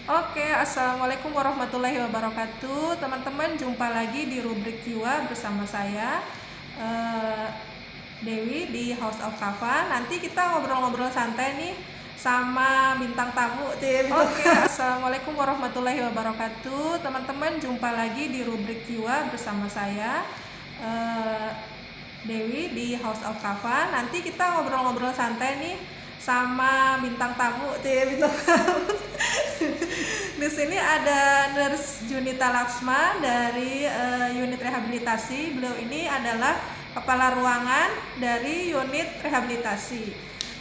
Oke, assalamualaikum warahmatullahi wabarakatuh. Teman-teman, jumpa lagi di rubrik jiwa bersama saya, eh, Dewi di House of Kava. Nanti kita ngobrol-ngobrol santai nih sama bintang tamu. Oke, assalamualaikum warahmatullahi wabarakatuh. Teman-teman, jumpa lagi di rubrik jiwa bersama saya, eh, Dewi di House of Kava. Nanti kita ngobrol-ngobrol santai nih sama bintang tamu. Bintang tamu. Di sini ada Nurse Junita Laksma dari unit rehabilitasi. Beliau ini adalah kepala ruangan dari unit rehabilitasi.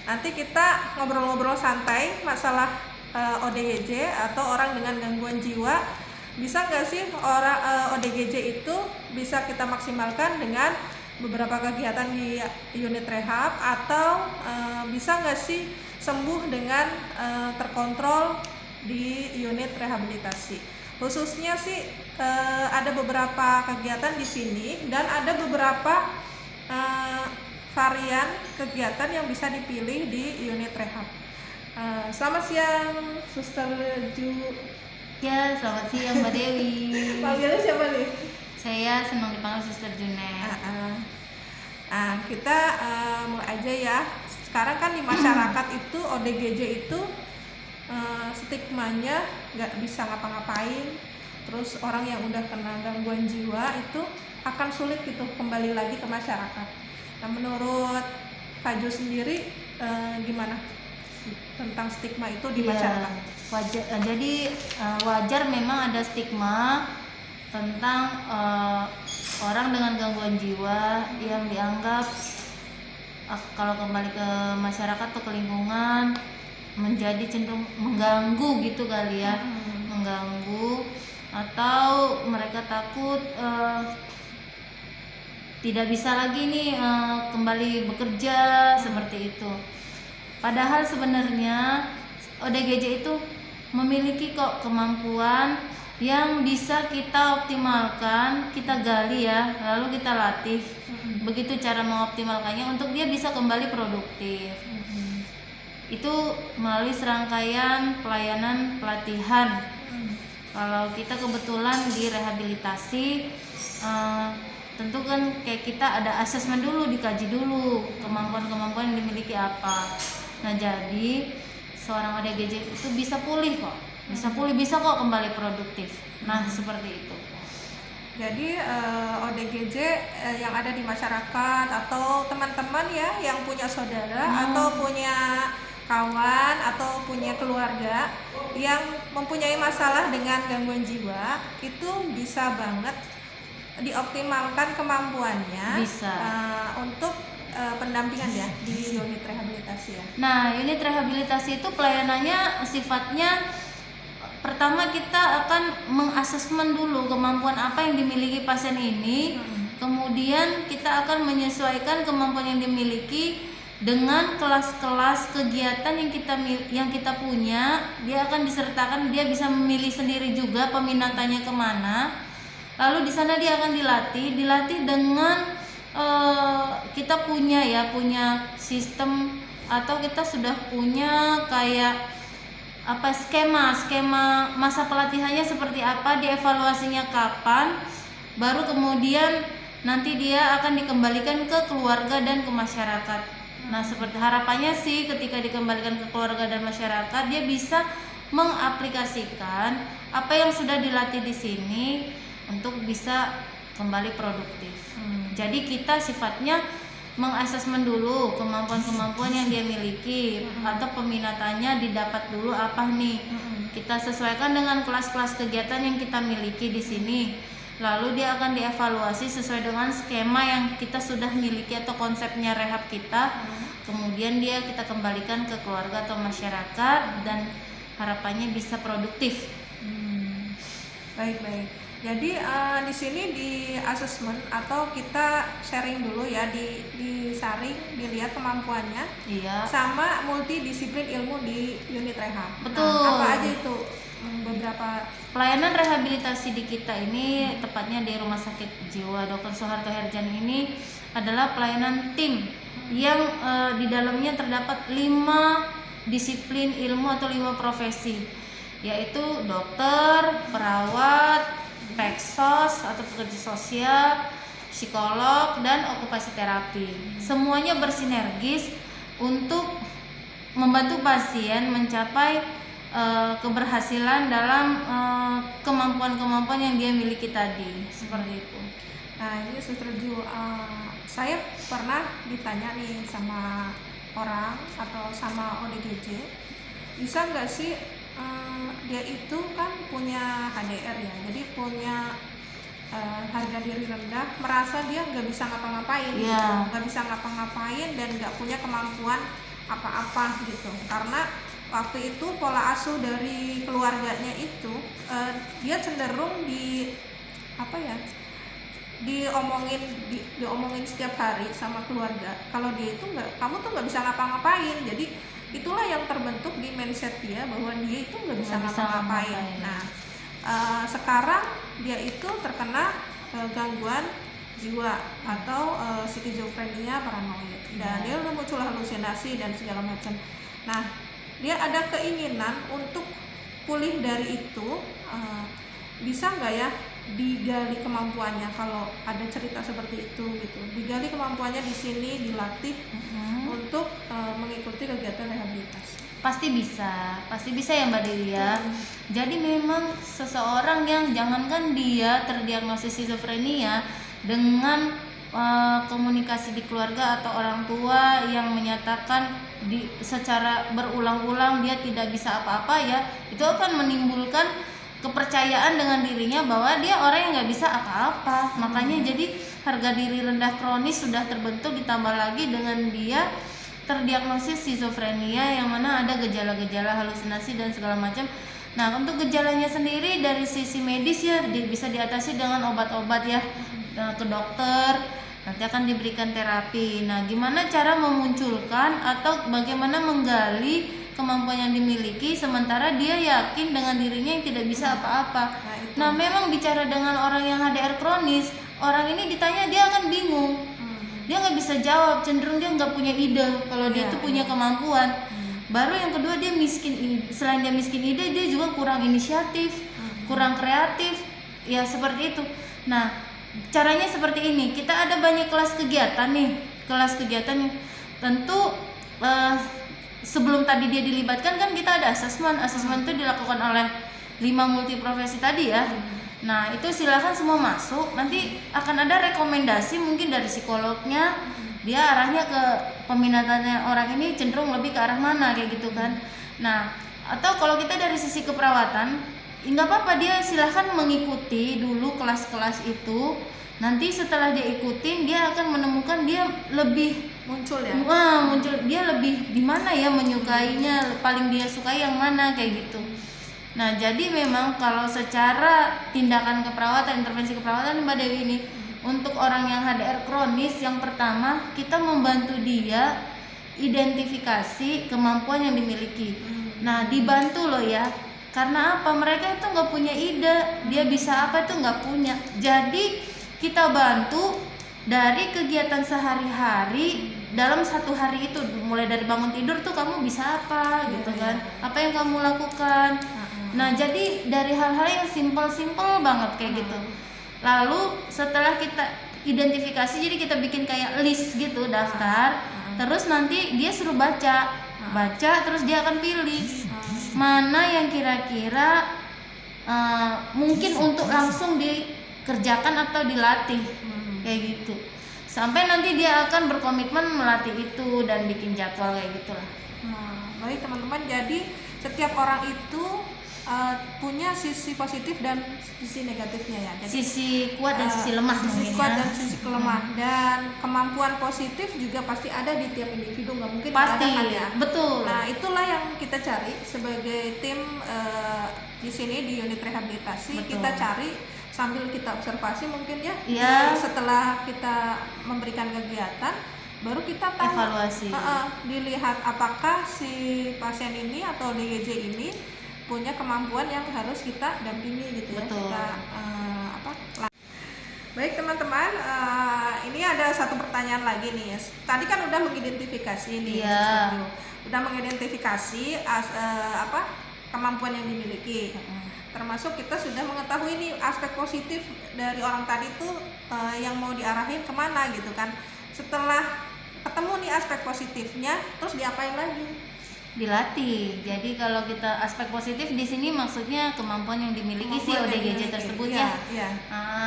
Nanti kita ngobrol-ngobrol santai masalah ODGJ atau orang dengan gangguan jiwa. Bisa nggak sih orang ODGJ itu bisa kita maksimalkan dengan beberapa kegiatan di unit rehab, atau bisa nggak sih sembuh dengan terkontrol di unit rehabilitasi. Khususnya sih ada beberapa kegiatan di sini dan ada beberapa varian kegiatan yang bisa dipilih di unit rehab. Selamat siang, Suster Ju. Ya, selamat siang Mbak Dewi. Panggilnya siapa nih? Saya senang dipanggil Suster Junet. Kita mulai aja ya. Sekarang kan di masyarakat itu ODGJ itu stigmanya nggak bisa ngapa-ngapain, terus orang yang udah kena gangguan jiwa itu akan sulit gitu kembali lagi ke masyarakat. Nah, menurut Kak Jo sendiri gimana tentang stigma itu di masyarakat? Wajar memang ada stigma tentang orang dengan gangguan jiwa yang dianggap kalau kembali ke masyarakat atau ke lingkungan menjadi cenderung mengganggu gitu kali ya, mengganggu, atau mereka takut tidak bisa lagi nih kembali bekerja seperti itu. Padahal sebenarnya ODGJ itu memiliki kok kemampuan yang bisa kita optimalkan, kita gali ya, lalu kita latih. Begitu cara mengoptimalkannya untuk dia bisa kembali produktif. Itu melalui serangkaian pelayanan pelatihan. Kalau kita kebetulan di rehabilitasi, tentu kan kayak kita ada asesmen dulu, dikaji dulu kemampuan-kemampuan yang dimiliki apa. Nah, jadi seorang ODGJ itu bisa pulih kok, bisa kok kembali produktif. Nah, seperti itu. Jadi ODGJ yang ada di masyarakat atau teman-teman ya yang punya saudara atau punya kawan atau punya keluarga yang mempunyai masalah dengan gangguan jiwa, itu bisa banget dioptimalkan kemampuannya untuk pendampingan ya di unit rehabilitasi ya. Nah, unit rehabilitasi itu pelayanannya sifatnya pertama kita akan mengasesmen dulu kemampuan apa yang dimiliki pasien ini, kemudian kita akan menyesuaikan kemampuan yang dimiliki dengan kelas-kelas kegiatan yang kita punya. Dia akan disertakan, dia bisa memilih sendiri juga peminatannya kemana. Lalu di sana dia akan dilatih dengan kita punya sistem, atau kita sudah punya kayak skema masa pelatihannya seperti apa, dievaluasinya kapan, baru kemudian nanti dia akan dikembalikan ke keluarga dan ke masyarakat. Nah, seperti harapannya sih ketika dikembalikan ke keluarga dan masyarakat, dia bisa mengaplikasikan apa yang sudah dilatih di sini untuk bisa kembali produktif. Jadi kita sifatnya mengasesmen dulu kemampuan-kemampuan yang dia miliki, atau peminatannya didapat dulu apa nih. Kita sesuaikan dengan kelas-kelas kegiatan yang kita miliki di sini. Lalu dia akan dievaluasi sesuai dengan skema yang kita sudah miliki atau konsepnya rehab kita. Kemudian kita kembalikan ke keluarga atau masyarakat dan harapannya bisa produktif. Baik. Jadi di sini di asesmen atau kita sharing dulu ya, disaring, dilihat kemampuannya. Iya. Sama multidisiplin ilmu di unit rehab. Betul. Apa aja itu beberapa pelayanan rehabilitasi di kita ini, tepatnya di Rumah Sakit Jiwa Dr. Soeharto Herjan ini adalah pelayanan tim yang di dalamnya terdapat 5 disiplin ilmu atau 5 profesi. yaitu dokter, perawat, peksos atau pekerja sosial, psikolog, dan okupasi terapi. Semuanya bersinergis untuk membantu pasien mencapai keberhasilan dalam kemampuan-kemampuan yang dia miliki tadi, seperti itu. Nah ini Suster Ju, saya pernah ditanya nih sama orang atau sama ODGJ, bisa nggak sih dia itu kan punya HDR ya, jadi punya harga diri rendah, merasa dia nggak bisa ngapa-ngapain, gitu. Nggak bisa ngapa-ngapain dan nggak punya kemampuan apa-apa gitu, karena waktu itu pola asuh dari keluarganya itu dia cenderung diomongin setiap hari sama keluarga kalau dia itu kamu tuh nggak bisa ngapa-ngapain. Jadi itulah yang terbentuk di mindset dia bahwa dia itu nggak bisa ngapa-ngapain. Nah sekarang dia itu terkena gangguan jiwa atau skizofrenia paranoid, dan dia udah muncul halusinasi dan segala macam. Nah dia ada keinginan untuk pulih dari itu, bisa nggak ya digali kemampuannya, kalau ada cerita seperti itu gitu, digali kemampuannya di sini, dilatih untuk mengikuti kegiatan rehabilitasi. Pasti bisa ya Mbak Dewi ya. Jadi memang seseorang yang jangankan dia terdiagnosis skizofrenia, dengan komunikasi di keluarga atau orang tua yang menyatakan secara berulang-ulang dia tidak bisa apa-apa ya, itu akan menimbulkan kepercayaan dengan dirinya bahwa dia orang yang nggak bisa apa-apa. Makanya jadi harga diri rendah kronis sudah terbentuk, ditambah lagi dengan dia terdiagnosis skizofrenia yang mana ada gejala-gejala halusinasi dan segala macam. Nah untuk gejalanya sendiri dari sisi medis ya bisa diatasi dengan obat-obat ya, ke dokter, nanti akan diberikan terapi. Nah gimana cara memunculkan atau bagaimana menggali kemampuan yang dimiliki sementara dia yakin dengan dirinya yang tidak bisa apa-apa. Nah memang bicara dengan orang yang HDR kronis, orang ini ditanya dia akan bingung, dia nggak bisa jawab, cenderung dia nggak punya ide kalau dia itu punya kemampuan. Baru yang kedua dia miskin, selain dia miskin ide, dia juga kurang inisiatif, kurang kreatif, ya seperti itu. Nah caranya seperti ini, kita ada banyak kelas kegiatan nih, tentu sebelum tadi dia dilibatkan kan kita ada asesmen itu dilakukan oleh 5 multiprofesi tadi ya. Nah itu silahkan semua masuk, nanti akan ada rekomendasi mungkin dari psikolognya, dia arahnya ke peminatannya orang ini cenderung lebih ke arah mana kayak gitu kan. Nah atau kalau kita dari sisi keperawatan, nggak apa-apa, dia silahkan mengikuti dulu kelas-kelas itu. Nanti setelah dia ikutin, dia akan menemukan dia lebih muncul ya. Muncul dia lebih di mana ya menyukainya, paling dia sukai yang mana kayak gitu. Nah jadi memang kalau secara tindakan keperawatan, intervensi keperawatan Mbak Dewi ini, untuk orang yang HDR kronis, yang pertama kita membantu dia identifikasi kemampuan yang dimiliki. Nah dibantu loh ya. Karena apa? Mereka itu nggak punya ide, dia bisa apa itu nggak punya. Jadi kita bantu dari kegiatan sehari-hari dalam satu hari itu, mulai dari bangun tidur tuh kamu bisa apa gitu kan? Apa yang kamu lakukan? Nah jadi dari hal-hal yang simpel-simpel banget kayak gitu. Lalu setelah kita identifikasi, jadi kita bikin kayak list gitu, daftar. Terus nanti dia suruh baca, terus dia akan pilih mana yang kira-kira mungkin untuk langsung dikerjakan atau dilatih kayak gitu, sampai nanti dia akan berkomitmen melatih itu dan bikin jadwal kayak gitulah. Baik teman-teman, jadi setiap orang itu punya sisi positif dan sisi negatifnya ya. Jadi, sisi kuat dan sisi lemah. Sisi kuat dan sisi lemah, dan kemampuan positif juga pasti ada di tiap individu, nggak mungkin pasti ada kan ya. Betul. Nah itulah yang kita cari sebagai tim di sini di unit rehabilitasi. Betul. Kita cari sambil kita observasi mungkin ya. Setelah kita memberikan kegiatan, baru kita tahu, evaluasi. Dilihat apakah si pasien ini atau DGJ ini punya kemampuan yang harus kita dampingi gitu. Betul. Ya. Baik teman-teman, ini ada satu pertanyaan lagi nih. Tadi kan udah mengidentifikasi nih, udah mengidentifikasi kemampuan yang dimiliki. Termasuk kita sudah mengetahui nih aspek positif dari orang tadi tuh yang mau diarahin kemana gitu kan. Setelah ketemu nih aspek positifnya, terus diapain lagi? Dilatih. Jadi kalau kita aspek positif di sini maksudnya kemampuan yang dimiliki si ODGJ tersebut ya.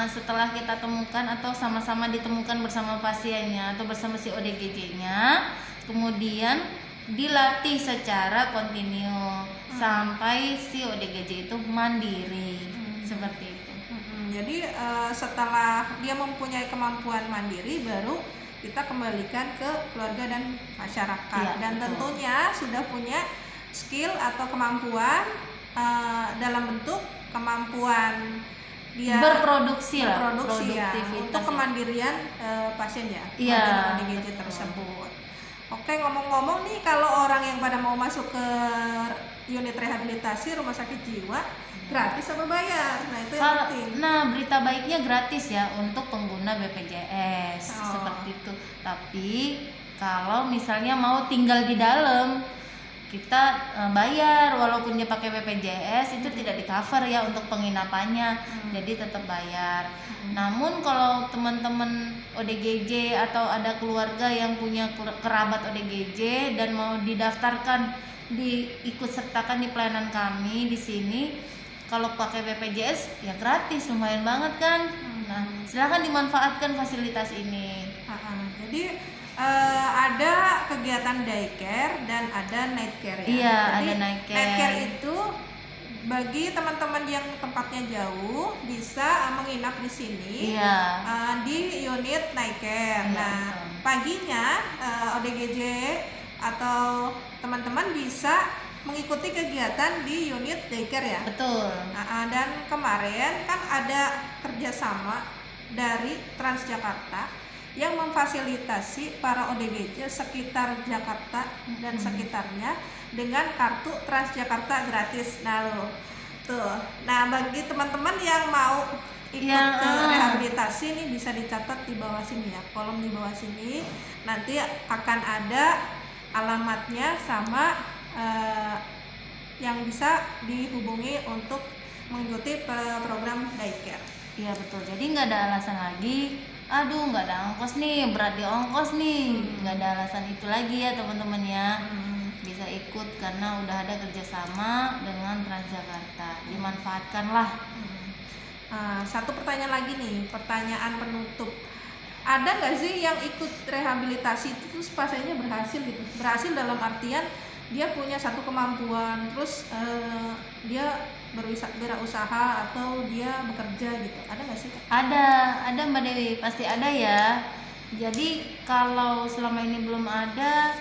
Setelah kita temukan atau sama-sama ditemukan bersama pasiennya atau bersama si ODGJ-nya, kemudian dilatih secara kontinu sampai si ODGJ itu mandiri. Seperti itu. Jadi setelah dia mempunyai kemampuan mandiri, baru kita kembalikan ke keluarga dan masyarakat. Dan betul. Tentunya sudah punya skill atau kemampuan dalam bentuk kemampuan dia berproduksi ya, untuk kemandirian pasien ya, kemandirian ODGJ tersebut. Oke, ngomong-ngomong nih, kalau orang yang pada mau masuk ke unit rehabilitasi rumah sakit jiwa, gratis apa bayar? Nah, itu yang penting. Nah, berita baiknya gratis ya untuk pengguna BPJS seperti itu. Tapi kalau misalnya mau tinggal di dalam, kita bayar, walaupun dia pakai BPJS itu tidak di cover ya untuk penginapannya, jadi tetap bayar. Namun kalau teman-teman ODGJ atau ada keluarga yang punya kerabat ODGJ dan mau didaftarkan, diikut sertakan di pelayanan kami di sini, kalau pakai BPJS ya gratis, lumayan banget kan. Nah, silakan dimanfaatkan fasilitas ini. Jadi ada kegiatan daycare dan ada night care ya. Iya, jadi, ada night care. Night care itu bagi teman-teman yang tempatnya jauh bisa menginap di sini di unit night care. Nah, paginya ODGJ atau teman-teman bisa mengikuti kegiatan di unit daycare ya. Betul. Dan kemarin kan ada kerjasama dari Transjakarta yang memfasilitasi para ODGJ sekitar Jakarta dan sekitarnya dengan kartu Transjakarta gratis. Nah, bagi teman-teman yang mau ikut ke rehabilitasi nih bisa dicatat di bawah sini ya, kolom di bawah sini. Nanti akan ada alamatnya sama yang bisa dihubungi untuk mengikuti program daycare. Iya betul. Jadi nggak ada alasan lagi, aduh nggak ada ongkos nih, berat di ongkos nih, nggak ada alasan itu lagi ya teman-teman ya. Bisa ikut karena udah ada kerjasama dengan Transjakarta, dimanfaatkanlah. Satu pertanyaan lagi nih, pertanyaan penutup. Ada nggak sih yang ikut rehabilitasi itu terus pasiennya berhasil gitu? Berhasil dalam artian dia punya satu kemampuan, terus dia berusaha atau dia bekerja gitu, ada nggak sih? Ada Mbak Dewi, pasti ada ya. Jadi kalau selama ini belum ada,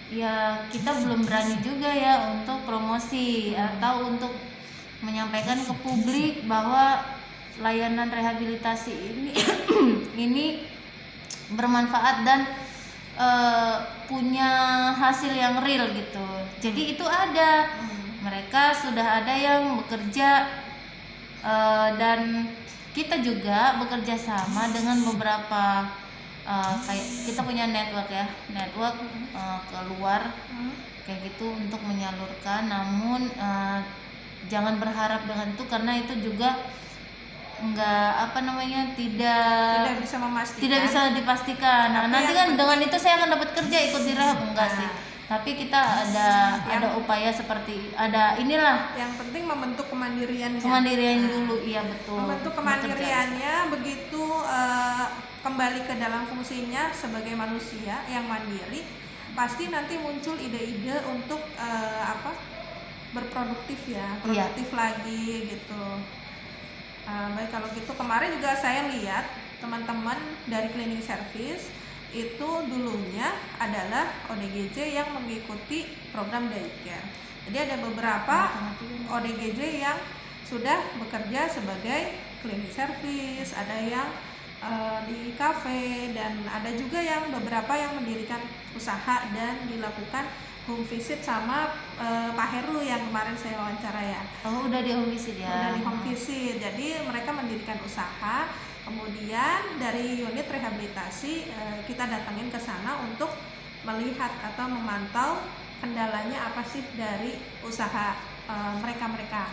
ya kita belum berani juga ya untuk promosi atau untuk menyampaikan ke publik bahwa layanan rehabilitasi ini ini bermanfaat dan punya hasil yang real gitu. Jadi itu ada. Mereka sudah ada yang bekerja dan kita juga bekerja sama dengan beberapa kayak kita punya network keluar kayak gitu untuk menyalurkan. Namun jangan berharap dengan itu karena itu juga tidak bisa dipastikan. Nah, nanti kan dengan itu saya akan dapat kerja ikut di rehab enggak sih? Tapi kita ada upaya seperti inilah. Yang penting membentuk kemandirian dulu, iya betul. Membentuk kemandiriannya, begitu kembali ke dalam fungsinya sebagai manusia yang mandiri, pasti nanti muncul ide-ide untuk berproduktif ya, lagi gitu. Baik, kalau gitu kemarin juga saya lihat teman-teman dari cleaning service itu dulunya adalah ODGJ yang mengikuti program daycare. Jadi ada beberapa ODGJ yang sudah bekerja sebagai cleaning service, ada yang di kafe, dan ada juga yang beberapa yang mendirikan usaha dan dilakukan home visit sama Pak Heru yang kemarin saya wawancara ya. Oh, udah di home visit ya. Udah di home visit. Jadi mereka mendirikan usaha. Kemudian dari unit rehabilitasi kita datangin ke sana untuk melihat atau memantau kendalanya apa sih dari usaha mereka-mereka.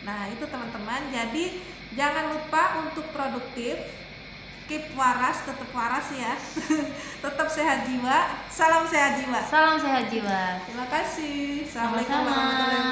Nah, itu teman-teman. Jadi jangan lupa untuk produktif, keep waras, tetap waras ya. Tetap sehat jiwa. Salam sehat jiwa. Salam sehat jiwa. Terima kasih. Assalamualaikum Sama-sama. warahmatullahi wabarakatuh.